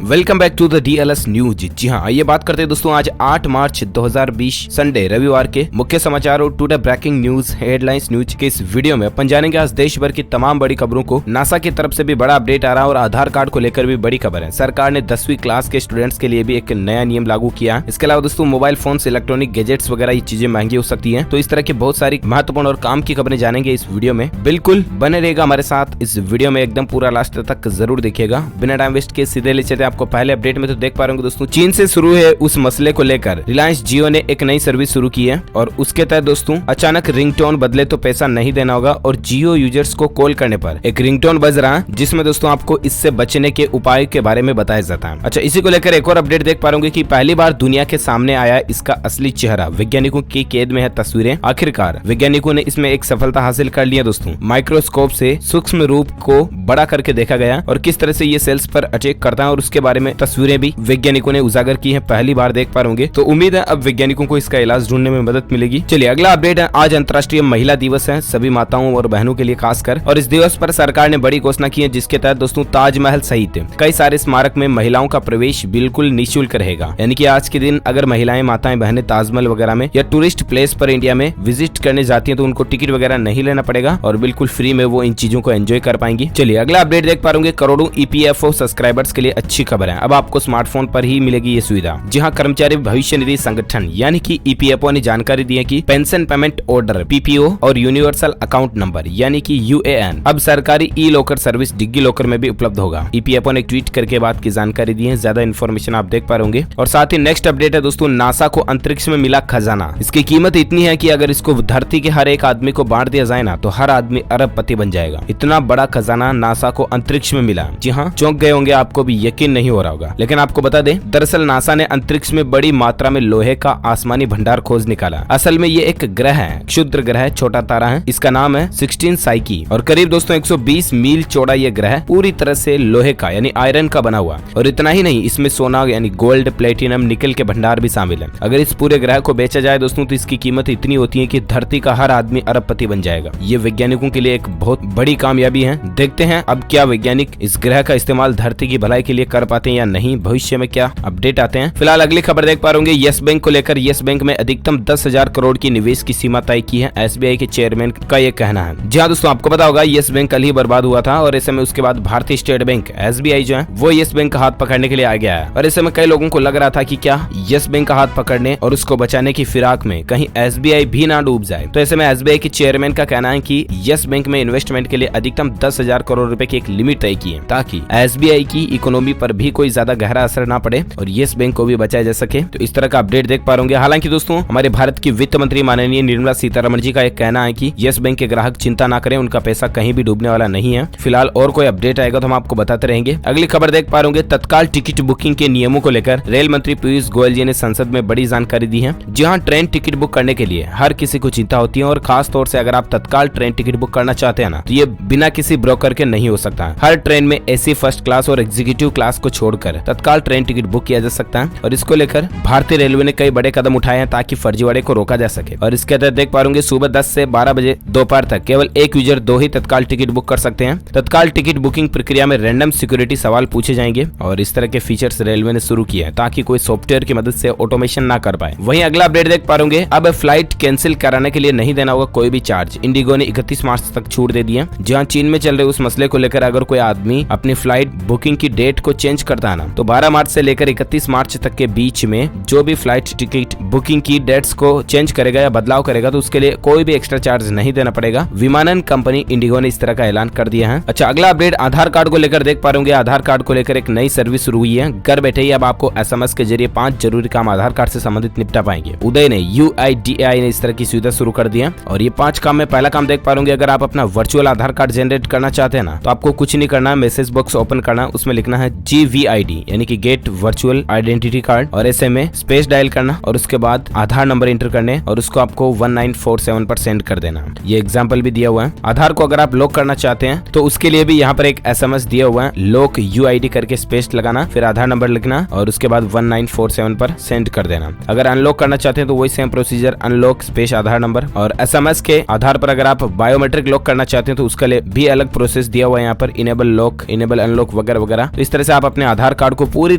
Welcome back to the DLS news. जी हाँ, आइए बात करते हैं दोस्तों आज 8 मार्च 2020 संडे रविवार के मुख्य समाचार और today breaking news headlines news के इस वीडियो में अपन जानेंगे आज देश भर की तमाम बड़ी खबरों को। नासा की तरफ से भी बड़ा अपडेट आ रहा है और आधार कार्ड को लेकर भी बड़ी खबर है। सरकार ने 10वीं क्लास के स्टूडेंट्स के लिए भी एक नया नियम लागू किया है। इसके अलावा दोस्तों मोबाइल फोन, इलेक्ट्रॉनिक गैजेट्स वगैरह ये चीजें महंगी हो सकती है। तो इस तरह की बहुत सारी महत्वपूर्ण और काम की खबरें जानेंगे इस वीडियो में। बिल्कुल बने रहेगा हमारे साथ इस वीडियो में, एकदम पूरा लास्ट तक जरूर देखिएगा। बिना टाइम वेस्ट के सीधे ले चलते हैं आपको पहले अपडेट में। तो देख पा रहे होंगे दोस्तों, चीन से शुरू है उस मसले को लेकर रिलायंस जियो ने एक नई सर्विस शुरू की है और उसके तहत दोस्तों अचानक रिंगटोन बदले तो पैसा नहीं देना होगा और जियो यूजर्स को कॉल करने पर एक रिंगटोन बज रहा है जिसमें दोस्तों आपको इससे बचने के उपाय के बारे में बताया जाता है। अच्छा, इसी को लेकर एक और अपडेट देख पा रहे होंगे कि पहली बार दुनिया के सामने आया इसका असली चेहरा। वैज्ञानिकों की कैद में है तस्वीरें। आखिरकार वैज्ञानिकों ने इसमें एक सफलता हासिल कर लिया दोस्तों। माइक्रोस्कोप से सूक्ष्म रूप को बड़ा करके देखा गया और किस तरह से ये सेल्स पर अटैक करता है और उसके बारे में तस्वीरें भी वैज्ञानिकों ने उजागर की है। पहली बार देख पा रहे तो उम्मीद है अब वैज्ञानिकों को इसका इलाज ढूंढने में मदद मिलेगी। चलिए अगला अपडेट है, आज अंतर्राष्ट्रीय महिला दिवस है सभी माताओं और बहनों के लिए खासकर। और इस दिवस पर सरकार ने बड़ी घोषणा की है जिसके तहत दोस्तों ताजमहल सहित कई सारे स्मारक में महिलाओं का प्रवेश बिल्कुल निःशुल्क रहेगा। यानी कि आज के दिन अगर महिलाएं, माताएं, बहनें ताजमहल वगैरह में या टूरिस्ट प्लेस पर इंडिया में विजिट करने जाती है तो उनको टिकट वगैरह नहीं लेना पड़ेगा और बिल्कुल फ्री में वो इन चीजों को एंजॉय कर पाएंगी। चलिए अगला अपडेट देख पा रहे करोड़ों EPFO सब्सक्राइबर्स के लिए अच्छी खबर है। अब आपको स्मार्टफोन पर ही मिलेगी ये सुविधा। जी हाँ, कर्मचारी भविष्य निधि संगठन यानी कि EPFO ने जानकारी दी है कि पेंशन पेमेंट ऑर्डर PPO और यूनिवर्सल अकाउंट नंबर यानी कि UAN अब सरकारी ई लॉकर सर्विस डिग्गी लॉकर में भी उपलब्ध होगा। EPFO ने ट्वीट करके बात की जानकारी दी है। ज्यादा इन्फॉर्मेशन आप देख पा रहे होंगे। और साथ ही नेक्स्ट अपडेट है दोस्तों, नासा को अंतरिक्ष में मिला खजाना। इसकी कीमत इतनी है कि अगर इसको धरती के हर एक आदमी को बांट दिया जाए ना तो हर आदमी अरबपति बन जाएगा। इतना बड़ा खजाना नासा को अंतरिक्ष में मिला। जी हाँ, चौंक गए होंगे, आपको भी यकीन नहीं हो रहा होगा। लेकिन आपको बता दें, दरअसल नासा ने अंतरिक्ष में बड़ी मात्रा में लोहे का आसमानी भंडार खोज निकाला। असल में ये एक ग्रह है, क्षुद्र ग्रह, छोटा तारा है। इसका नाम है 16 साइकी और करीब दोस्तों 120 मील चौड़ा ये ग्रह पूरी तरह से लोहे का यानी आयरन का बना हुआ। और इतना ही नहीं, इसमें सोना यानी गोल्ड, प्लेटिनम, निकल के भंडार भी शामिल है। अगर इस पूरे ग्रह को बेचा जाए दोस्तों तो इसकी कीमत इतनी होती है कि धरती का हर आदमी अरबपति बन जाएगा। ये वैज्ञानिकों के लिए एक बहुत बड़ी कामयाबी है। देखते हैं अब क्या वैज्ञानिक इस ग्रह का इस्तेमाल धरती की भलाई के लिए कर पाते हैं या नहीं, भविष्य में क्या अपडेट आते हैं। फिलहाल अगली खबर देख पा रहे यस बैंक को लेकर। यस बैंक में अधिकतम 10,000 करोड़ की निवेश की सीमा तय की है, SBI के चेयरमैन का ये कहना है। जी हाँ दोस्तों, आपको पता होगा यस बैंक कल ही बर्बाद हुआ था और ऐसे में उसके बाद भारतीय स्टेट बैंक SBI जो है वो यस बैंक का हाथ पकड़ने के लिए आ गया है। और ऐसे में कई लोगों को लग रहा था कि क्या यस बैंक का हाथ पकड़ने और उसको बचाने की फिराक में कहीं SBI भी ना डूब जाए। तो ऐसे में SBI के चेयरमैन का कहना है कि यस बैंक में इन्वेस्टमेंट के लिए अधिकतम 10,000 करोड़ रुपए की एक लिमिट तय की है ताकि SBI की इकोनॉमी पर भी कोई ज्यादा गहरा असर ना पड़े और यस बैंक को भी बचाया जा सके। तो इस तरह का अपडेट देख पा रहे। हालांकि दोस्तों हमारे भारत की वित्त मंत्री माननीय निर्मला सीतारमण जी का एक कहना है कि यस बैंक के ग्राहक चिंता ना करें, उनका पैसा कहीं भी डूबने वाला नहीं है। फिलहाल और कोई अपडेट आएगा तो हम आपको बताते रहेंगे। अगली खबर देख पा रहे तत्काल टिकट बुकिंग के नियमों को लेकर रेल मंत्री पीयूष गोयल जी ने संसद में बड़ी जानकारी दी है। जहां ट्रेन टिकट बुक करने के लिए हर किसी को चिंता होती है और खास तौर से अगर आप तत्काल ट्रेन टिकट बुक करना चाहते हैं ना तो ये बिना किसी ब्रोकर के नहीं हो सकता। हर ट्रेन में AC फर्स्ट क्लास और एग्जीक्यूटिव क्लास को छोड़कर तत्काल ट्रेन टिकट बुक किया जा सकता है और इसको लेकर भारतीय रेलवे ने कई बड़े कदम उठाए हैं ताकि फर्जीवाड़े को रोका जा सके। और इसके तहत देख पा रहे सुबह 10 से 12 बजे दोपहर तक केवल एक यूजर 2 ही तत्काल टिकट बुक कर सकते हैं। तत्काल टिकट बुकिंग प्रक्रिया में रैंडम सिक्योरिटी सवाल पूछे जाएंगे और इस तरह के फीचर्स रेलवे ने शुरू किए हैं ताकि कोई सॉफ्टवेयर की मदद से ऑटोमेशन ना कर पाए। वहीं अगला अपडेट देख पा रहे अब फ्लाइट कैंसिल कराने के लिए नहीं देना होगा कोई भी चार्ज। इंडिगो ने 31 मार्च तक छूट दे दी है। जहां चीन में चल रहे उस मसले को लेकर अगर कोई आदमी अपनी फ्लाइट बुकिंग की डेट को चेंज करता है ना तो 12 मार्च से लेकर 31 मार्च तक के बीच में जो भी फ्लाइट टिकट बुकिंग की डेट्स को चेंज करेगा या बदलाव करेगा तो उसके लिए कोई भी एक्स्ट्रा चार्ज नहीं देना पड़ेगा। विमानन कंपनी इंडिगो ने इस तरह का ऐलान कर दिया है। अच्छा, अगला अपडेट आधार कार्ड को लेकर देख पा रहे आधार कार्ड को लेकर एक नई सर्विस शुरू हुई है। घर बैठे ही अब आपको SMS के जरिए 5 जरूरी काम आधार कार्ड से संबंधित निपटा पाएंगे। उदय ने UIDAI ने इस तरह की सुविधा शुरू कर दी है और ये 5 काम में पहला काम देख पा रहे अगर आप अपना वर्चुअल आधार कार्ड जनरेट करना चाहते हैं ना तो आपको कुछ नहीं करना है, मैसेज बॉक्स ओपन करना, उसमें लिखना है GVID यानी कि गेट वर्चुअल आइडेंटिटी कार्ड और ऐसे में स्पेस डायल करना और उसके बाद आधार नंबर एंटर करने और उसको आपको 1947 पर सेंड कर देना। ये एग्जांपल भी दिया हुआ है। आधार को अगर आप लॉक करना चाहते हैं तो उसके लिए भी यहाँ पर एक SMS दिया हुआ है, लॉक UID करके स्पेस लगाना, फिर आधार नंबर लिखना और उसके बाद 1947 पर सेंड कर देना। अगर अनलॉक करना चाहते हैं तो वही सेम प्रोसीजर, अनलॉक स्पेस आधार नंबर। और SMS के आधार पर अगर आप बायोमेट्रिक लॉक करना चाहते हैं तो उसके लिए भी अलग प्रोसेस दिया हुआ है यहाँ पर, इनेबल लॉक, इनेबल अनलॉक वगैरह वगैरह। तो इस तरह से आप अपने आधार कार्ड को पूरी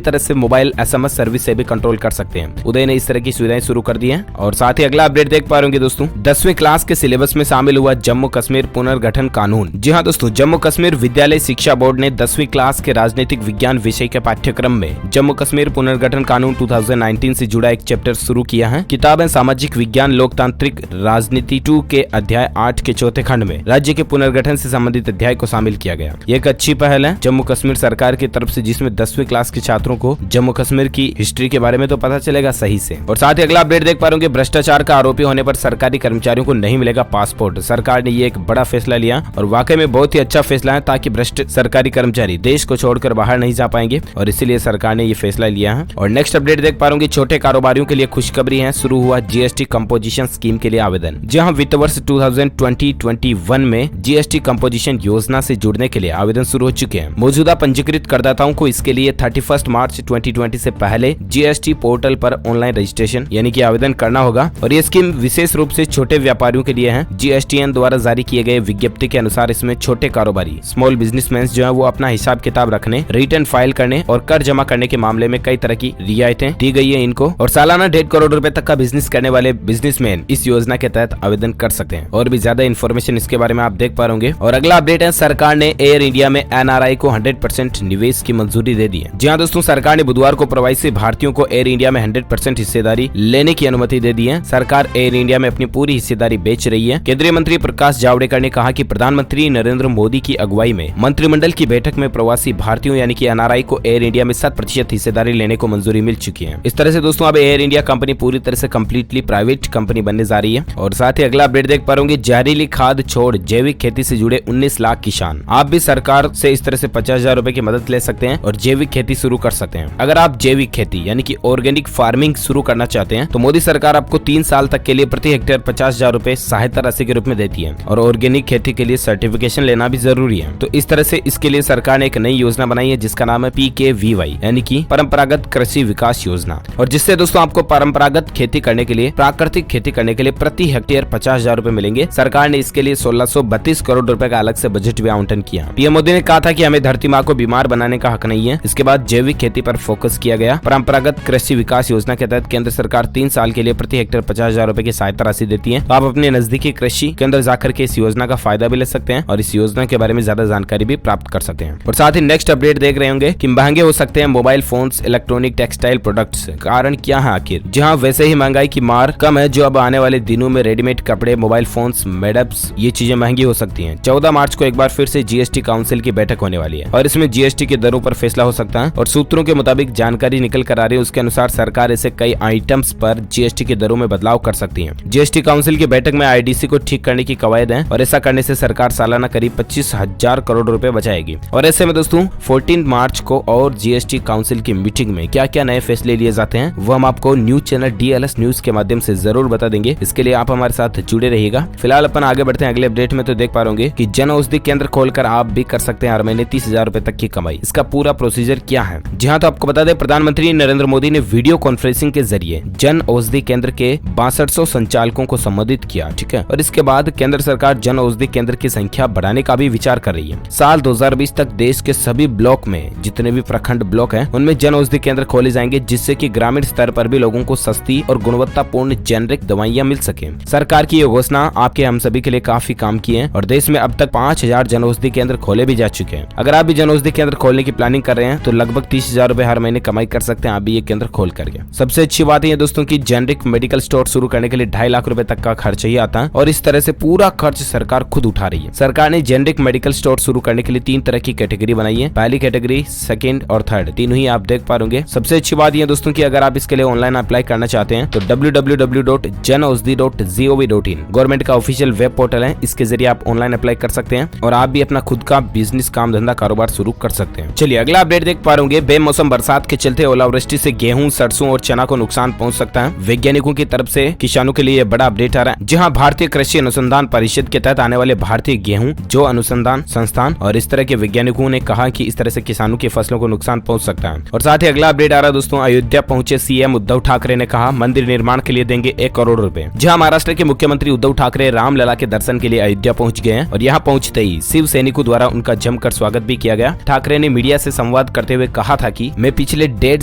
तरह से मोबाइल SMS सर्विस से भी कंट्रोल कर सकते हैं। उदय ने इस तरह की सुविधाएं शुरू कर दी हैं। और साथ ही अगला अपडेट देख पा रहे होंगे दोस्तों, 10वीं क्लास के सिलेबस में शामिल हुआ जम्मू कश्मीर पुनर्गठन कानून। जी हाँ दोस्तों, जम्मू कश्मीर विद्यालय शिक्षा बोर्ड ने 10वीं क्लास के राजनीतिक विज्ञान विषय के पाठ्यक्रम में जम्मू कश्मीर पुनर्गठन कानून 2019 से जुड़ा एक चैप्टर शुरू किया है। किताब है सामाजिक विज्ञान लोकतांत्रिक राजनीति 2 के अध्याय 8 के चौथे खंड में राज्य के पुनर्गठन से संबंधित अध्याय को शामिल किया गया। ये एक अच्छी पहल है जम्मू कश्मीर सरकार की तरफ से, जिसमें 10वीं क्लास के छात्रों को जम्मू कश्मीर की हिस्ट्री के बारे में तो पता चलेगा सही से। और साथ ही अगला अपडेट देख पा रहे होंगे, भ्रष्टाचार का आरोपी होने पर सरकारी कर्मचारियों को नहीं मिलेगा पासपोर्ट। सरकार ने ये एक बड़ा फैसला लिया और वाकई में बहुत ही अच्छा फैसला है, ताकि भ्रष्ट सरकारी कर्मचारी देश को छोड़कर बाहर नहीं जा पाएंगे और इसीलिए सरकार ने ये फैसला लिया है। और नेक्स्ट अपडेट देख पा रहे होंगे, छोटे कारोबारियों के लिए खुशखबरी है, शुरू हुआ GST कंपोजिशन स्कीम के लिए आवेदन। जहां वित्त वर्ष 2020-21 में GST कंपोजिशन योजना से जुड़ने के लिए आवेदन शुरू हो चुके हैं। मौजूदा पंजीकृत करदाताओं को इसके लिए 31 मार्च 2020 से पहले GST पोर्टल पर ऑनलाइन रजिस्ट्रेशन यानी कि आवेदन करना होगा। और ये स्कीम विशेष रूप से छोटे व्यापारियों के लिए है। GSTN द्वारा जारी किए गए विज्ञप्ति के अनुसार इसमें छोटे कारोबारी स्मॉल बिजनेसमैन जो है वो अपना हिसाब किताब रखने, रिटर्न फाइल करने और कर जमा करने के मामले में कई तरह की रियायतें दी गई है इनको। और सालाना 1.5 करोड़ रुपए तक का बिजनेस करने वाले बिजनेसमैन इस योजना के तहत आवेदन कर सकते हैं। और भी ज्यादा इन्फॉर्मेशन इसके बारे में आप देख पा रहे। और अगला अपडेट है, सरकार ने एयर इंडिया में NRI को 100% निवेश की मंजूरी दे दी है। जी हाँ दोस्तों, सरकार ने बुधवार को प्रवासी भारतीयों को एयर इंडिया में 100% हिस्सेदारी लेने की अनुमति दे दी है। सरकार एयर इंडिया में अपनी पूरी हिस्सेदारी बेच रही है। केंद्रीय मंत्री प्रकाश जावड़ेकर ने कहा कि प्रधानमंत्री नरेंद्र मोदी की अगुवाई में मंत्रिमंडल की बैठक में प्रवासी भारतीयों यानी कि NRI को एयर इंडिया में 100% हिस्सेदारी लेने को मंजूरी मिल चुकी है। इस तरह से दोस्तों अब एयर इंडिया कंपनी पूरी तरह से कम्प्लीटली प्राइवेट कंपनी बनने जा रही है। और साथ ही अगला अपडेट देख पा रहे होंगे, जहरीली खाद छोड़ जैविक खेती से जुड़े 19 लाख किसान। आप भी सरकार से इस तरह से 50,000 रुपए की मदद ले सकते हैं और जैविक खेती शुरू कर सकते हैं। अगर आप जैविक खेती यानी कि ऑर्गेनिक फार्मिंग शुरू करना चाहते हैं तो मोदी सरकार आपको 3 साल तक के लिए प्रति हेक्टेयर 50,000 रुपए सहायता राशि के रूप में देती है। और ऑर्गेनिक खेती के लिए सर्टिफिकेशन लेना भी जरूरी है। तो इस तरह से इसके लिए सरकार ने एक नई योजना बनाई है जिसका नाम है PKVY यानी कि परंपरागत कृषि विकास योजना। और जिससे दोस्तों आपको परंपरागत खेती करने के लिए, प्राकृतिक खेती करने के लिए प्रति हेक्टेयर 50,000 रुपए मिलेंगे। सरकार ने इसके लिए 1632 करोड़ रुपए का अलग से बजट भी आवंटन किया। PM मोदी ने कहा था कि हमें धरती माँ को बीमार बनाने का हक नहीं है। इसके बाद जैविक खेती पर फोकस किया गया। परंपरागत कृषि विकास योजना के तहत केंद्र सरकार 3 साल के लिए प्रति हेक्टेयर 50,000 रुपए की सहायता राशि देती है। तो आप अपने नजदीकी कृषि केंद्र जाकर के इस योजना का फायदा भी ले सकते हैं और इस योजना के बारे में ज्यादा जानकारी भी प्राप्त कर सकते हैं। और साथ ही नेक्स्ट अपडेट देख रहे होंगे कि महंगे हो सकते हैं mobile phones, electronic textile products. कारण क्या है आखिर? जहां वैसे ही महंगाई की मार कम है, जो अब आने वाले दिनों में रेडीमेड कपड़े, मोबाइल फोन्स, मेडअप्स ये चीजें महंगी हो सकती हैं। 14 मार्च को एक बार फिर से GST काउंसिल की बैठक होने वाली है और इसमें GST की दरों पर फैसला हो सकता है। और सूत्रों के मुताबिक जानकारी निकल कर आ रही है, उसके अनुसार सरकार ऐसे कई आइटम्स पर GST की दरों में बदलाव कर सकती है। GST काउंसिल की बैठक में IDC को ठीक करने की कवायद है और ऐसा करने से सरकार सालाना करीब 25,000 करोड़ रुपए बचाएगी। और ऐसे में दोस्तों 14 मार्च को और GST काउंसिल की मीटिंग में क्या क्या नए फैसले लिए जाते हैं वो हम आपको न्यूज चैनल DLS न्यूज के माध्यम से जरूर बता देंगे। इसके लिए आप हमारे साथ जुड़े रहिएगा। फिलहाल अपन आगे बढ़ते हैं अगले अपडेट में। तो देख पा रहे कि जन औषधि केंद्र खोलकर आप भी कर सकते हैं हर महीने 30,000 रुपए तक की कमाई। इसका पूरा प्रोसीजर क्या है? जी हाँ, तो आपको बता दें, प्रधानमंत्री नरेंद्र मोदी ने वीडियो कॉन्फ्रेंसिंग के जरिए जन औषधि केंद्र के 6200 संचालकों को संबोधित किया। ठीक है, और इसके बाद केंद्र सरकार जन औषधि केंद्र की संख्या बढ़ाने का भी विचार कर रही है। साल 2020 तक देश के सभी ब्लॉक में, जितने भी प्रखंड ब्लॉक हैं, उनमें जन औषधि केंद्र खोले जाएंगे, जिससे कि ग्रामीण स्तर पर भी लोगों को सस्ती और गुणवत्तापूर्ण जेनरिक दवाइयां मिल सके। सरकार की ये घोषणा आपके हम सभी के लिए काफी काम की है और देश में अब तक 5,000 जन औषधि केंद्र खोले भी जा चुके हैं। अगर आप भी जन औषधि केंद्र खोलने की प्लानिंग कर रहे हैं तो लगभग 30,000 रुपए हर महीने कमाई कर सकते हैं आप भी ये केंद्र खोल करके। सबसे अच्छी बात है दोस्तों की जेनरिक मेडिकल स्टोर शुरू करने के लिए 2.5 लाख रुपए तक का खर्च ही आता है और इस तरह से पूरा खर्च सरकार खुद उठा रही है। सरकार ने जेनरिक मेडिकल स्टोर शुरू करने के लिए 3 तरह की कैटेगरी बनाई है। पहली कैटेगरी, सेकंड और थर्ड, तीनों ही आप देख पा रहे। सबसे अच्छी बात यह दोस्तों की अगर आप इसके लिए ऑनलाइन अप्लाई करना चाहते हैं तो www.janaushadhi.gov.in गवर्नमेंट का ऑफिशियल वेब पोर्टल है। इसके जरिए आप ऑनलाइन अप्लाई कर सकते हैं और आप भी अपना खुद का बिजनेस, काम धंधा, कारोबार शुरू कर सकते हैं। चलिए अगला अपडेट देख पा रहे बेमौसम बरसात के चलते ओलावृष्टि से गेहूं, सरसों और चना को नुकसान पहुंच सकता है। वैज्ञानिकों की तरफ से किसानों के लिए बड़ा अपडेट आ रहा है। जहां भारतीय कृषि अनुसंधान परिषद के तहत आने वाले भारतीय गेहूं जो अनुसंधान संस्थान और इस तरह के वैज्ञानिकों ने कहा कि इस तरह से किसानों की फसलों को नुकसान पहुंच सकता है। और साथ ही अगला अपडेट आ रहा है दोस्तों, अयोध्या पहुंचे CM उद्धव ठाकरे ने कहा मंदिर निर्माण के लिए देंगे 1 करोड़ रुपए। जहां महाराष्ट्र के मुख्यमंत्री उद्धव ठाकरे रामलला के दर्शन के लिए अयोध्या पहुंच गए हैं और यहां पहुंचते ही शिव सैनिकों द्वारा उनका जमकर स्वागत भी किया गया। ठाकरे ने मीडिया से संवाद करते हुए कहा था कि मैं पिछले 1.5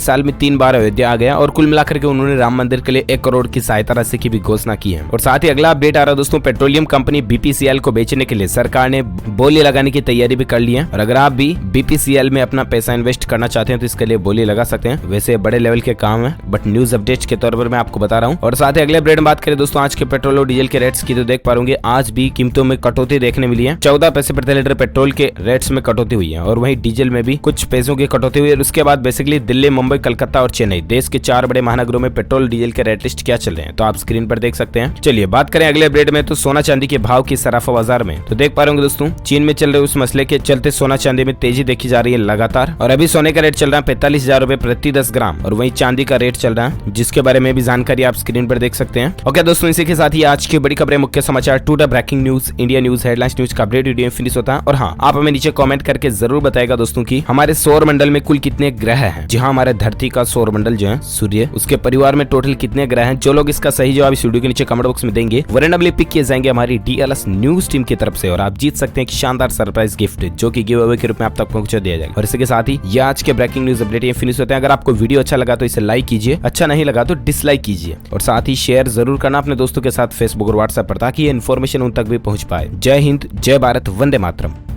साल में 3 बार अयोध्या आ गया और कुल मिलाकर के उन्होंने राम मंदिर के लिए 1 करोड़ की सहायता राशि की भी घोषणा की है। और साथ ही अगला अपडेट आ रहा है दोस्तों, पेट्रोलियम कंपनी बीपीसीएल को बेचने के लिए सरकार ने बोली लगाने की तैयारी भी कर ली है। और अगर आप भी बीपीसीएल में अपना पैसा इन्वेस्ट करना चाहते हैं तो इसके लिए बोली लगा सकते हैं। वैसे बड़े लेवल के काम है, बट न्यूज अपडेट्स के तौर पर मैं आपको बता रहा हूँ। और साथ ही अगले अपडेट में बात करें दोस्तों आज के पेट्रोल और डीजल के रेट्स की, तो देख पा रहे आज भी कीमतों में कटौती देखने मिली है। 14 पैसे प्रति लीटर पेट्रोल के रेट्स में कटौती हुई है और वहीं डीजल में भी कुछ पैसों की कटौती हुई है। उसके बाद बेसिकली दिल्ली, मुंबई, कलकत्ता और चेन्नई देश के 4 बड़े महानगरों में पेट्रोल डीजल के रेट लिस्ट क्या चल रहे हैं तो आप स्क्रीन पर देख सकते हैं। चलिए बात करें अगले अपडेट में, तो सोना चांदी के भाव की सराफा बाजार में, तो देख पा रहे होंगे दोस्तों चीन में चल रहे उस मसले के चलते सोना चांदी में तेजी देखी जा रही है लगातार। और अभी सोने का रेट चल रहा है 45,000 रुपए प्रति 10 ग्राम और वहीं चांदी का रेट चल रहा है, जिसके बारे में भी जानकारी आप स्क्रीन पर देख सकते हैं। ओके दोस्तों, इसी के साथ ही आज की बड़ी खबरें, मुख्य समाचार, to the breaking news, India news, headlines news का अपडेट वीडियो फिनिश होता है। और हाँ, आप हमें नीचे कमेंट करके जरूर बताएगा दोस्तों कि हमारे सौर मंडल में कुल कितने ग्रह हैं। जी हाँ, हमारे धरती का सौर मंडल जो है सूर्य, उसके परिवार में टोटल कितने ग्रह हैं। जो लोग इसका सही जवाब इस वीडियो के नीचे कमेंट बॉक्स में देंगे वो रैंडमली पिक किए जाएंगे हमारी डीएलएस न्यूज टीम की तरफ से और आप जीत सकते हैं एक शानदार सरप्राइज गिफ्ट जो कि गिव अवे के रूप में आप तक पहुंचा दिया जाएगा। और इसके साथ ही ये आज के ब्रेकिंग न्यूज अपडेट ये फिनिश होते हैं। अगर आपको वीडियो अच्छा लगा तो इसे लाइक कीजिए, अच्छा नहीं लगा तो डिसलाइक कीजिए और साथ ही शेयर जरूर करना अपने दोस्तों के साथ फेसबुक और व्हाट्सएप पर, ताकि ये इन्फॉर्मेशन उन तक भी पहुंच पाए। जय हिंद, जय भारत, वंदे मातरम।